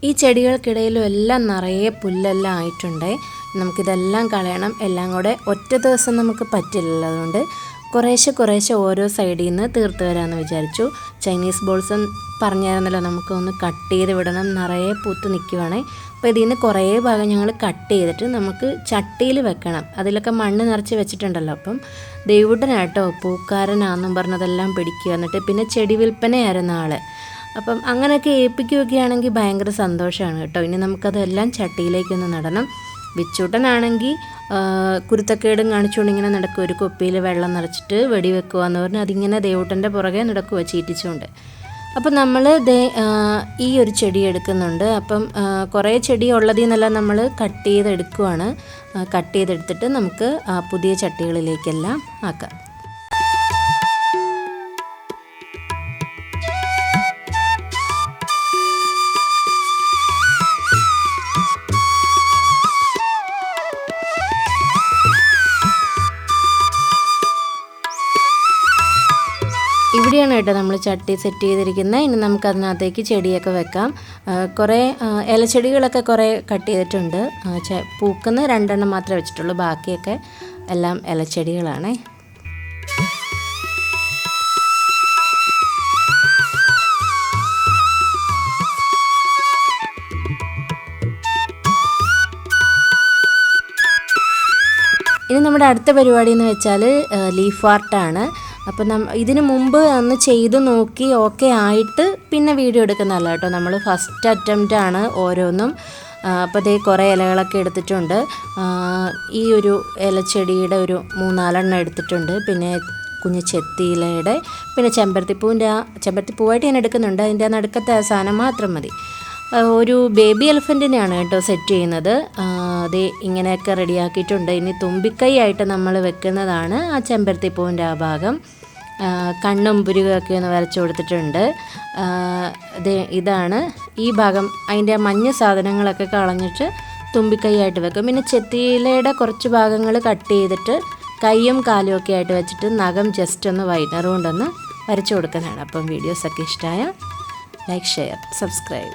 ഈ ചെടികൾക്കിടയിലും എല്ലാം നിറയെ പുല്ലെല്ലാം ആയിട്ടുണ്ട്. നമുക്കിതെല്ലാം കളയണം. എല്ലാം കൂടെ ഒറ്റ ദിവസം നമുക്ക് പറ്റില്ലല്ലോ. അതുകൊണ്ട് കുറേശ്ശെ ഓരോ സൈഡിൽ നിന്ന് തീർത്ത് വരാമെന്ന് വിചാരിച്ചു. ചൈനീസ് ബോൾസം പറഞ്ഞായിരുന്നല്ലോ നമുക്കൊന്ന് കട്ട് ചെയ്ത് വിടണം, നിറയെ പൂത്ത് നിൽക്കുവാണേ. അപ്പോൾ ഇതിൽ നിന്ന് കുറേ ഭാഗം ഞങ്ങൾ കട്ട് ചെയ്തിട്ട് നമുക്ക് ചട്ടിയിൽ വെക്കണം. അതിലൊക്കെ മണ്ണ് നിറച്ച് വെച്ചിട്ടുണ്ടല്ലോ. അപ്പം ദേവുട്ടനാട്ടോ പൂക്കാരനാണെന്നും പറഞ്ഞതെല്ലാം പിടിക്കുക. എന്നിട്ട് പിന്നെ ചെടി വിൽപ്പനയായിരുന്നു ആൾ. അപ്പം അങ്ങനെയൊക്കെ ഏൽപ്പിക്കുകയൊക്കെയാണെങ്കിൽ ഭയങ്കര സന്തോഷമാണ് കേട്ടോ. ഇനി നമുക്കതെല്ലാം ചട്ടിയിലേക്കൊന്ന് നടണം. വിച്ചൂട്ടനാണെങ്കിൽ കുരുത്തക്കേടും കാണിച്ചുകൊണ്ട് ഇങ്ങനെ നടക്കും. ഒരു കുപ്പിയിൽ വെള്ളം നിറച്ചിട്ട് വെടിവെക്കുക എന്ന് പറഞ്ഞാൽ അതിങ്ങനെ ദേവൂട്ടൻ്റെ പുറകെ നടക്കുക ചീറ്റിച്ചുകൊണ്ട്. അപ്പം നമ്മൾ ഈ ഒരു ചെടി എടുക്കുന്നുണ്ട്. അപ്പം കുറേ ചെടി ഉള്ളതിൽ നിന്നെല്ലാം നമ്മൾ കട്ട് ചെയ്തെടുക്കുവാണ്. കട്ട് ചെയ്തെടുത്തിട്ട് നമുക്ക് പുതിയ ചട്ടികളിലേക്കെല്ലാം ആക്കാം. ഇവിടെയാണ് കേട്ടോ നമ്മൾ ചട്ടി സെറ്റ് ചെയ്തിരിക്കുന്നത്. ഇനി നമുക്കതിനകത്തേക്ക് ചെടിയൊക്കെ വെക്കാം. കുറേ ഇലച്ചെടികളൊക്കെ കുറേ കട്ട് ചെയ്തിട്ടുണ്ട്. പൂക്കുന്ന 2 എണ്ണം മാത്രമേ വെച്ചിട്ടുള്ളൂ. ബാക്കിയൊക്കെ എല്ലാം ഇലച്ചെടികളാണ്. ഇനി നമ്മുടെ അടുത്ത പരിപാടി എന്ന് വെച്ചാൽ ലീഫ് ആർട്ടാണ്. അപ്പം ഇതിന് മുമ്പ് അന്ന് ചെയ്ത് നോക്കി ഓക്കെ ആയിട്ട് പിന്നെ വീഡിയോ എടുക്കുന്നതല്ല കേട്ടോ. നമ്മൾ ഫസ്റ്റ് അറ്റംപ്റ്റ് ആണ് ഓരോന്നും. അപ്പോൾ അതേ കുറേ ഇലകളൊക്കെ എടുത്തിട്ടുണ്ട്. ഈ ഒരു ഇലച്ചെടിയുടെ ഒരു 3-4 എണ്ണം എടുത്തിട്ടുണ്ട്. പിന്നെ കുഞ്ഞ് ചെത്തിയിലയുടെ, പിന്നെ ചെമ്പരത്തിപ്പൂവായിട്ട് ഞാൻ എടുക്കുന്നുണ്ട്. അതിൻ്റെ നടുക്കത്തെ സാധനം മാത്രം മതി. ഒരു ബേബി എലിഫൻറ്റിനെയാണ് കേട്ടോ സെറ്റ് ചെയ്യുന്നത്. അത് ഇങ്ങനെയൊക്കെ റെഡിയാക്കിയിട്ടുണ്ട്. ഇനി തുമ്പിക്കൈ ആയിട്ട് നമ്മൾ വെക്കുന്നതാണ് ആ ചെമ്പരത്തിപ്പൂവിൻ്റെ ആ ഭാഗം. കണ്ണും പുരുകയൊക്കെ ഒന്ന് വരച്ചു കൊടുത്തിട്ടുണ്ട്. ഇതാണ് ഈ ഭാഗം. അതിൻ്റെ മഞ്ഞ സാധനങ്ങളൊക്കെ കളഞ്ഞിട്ട് തുമ്പിക്കൈ ആയിട്ട് വെക്കും. പിന്നെ ചെത്തിയിലയുടെ കുറച്ച് ഭാഗങ്ങൾ കട്ട് ചെയ്തിട്ട് കൈയും കാലും ഒക്കെ ആയിട്ട് വെച്ചിട്ട് നഖം ജസ്റ്റ് ഒന്ന് വൈറ്റ്നർ കൊണ്ടൊന്ന് വരച്ചു കൊടുക്കുന്നതാണ്. അപ്പം വീഡിയോസൊക്കെ ഇഷ്ടമായ ലൈക്ക്, ഷെയർ, സബ്സ്ക്രൈബ്.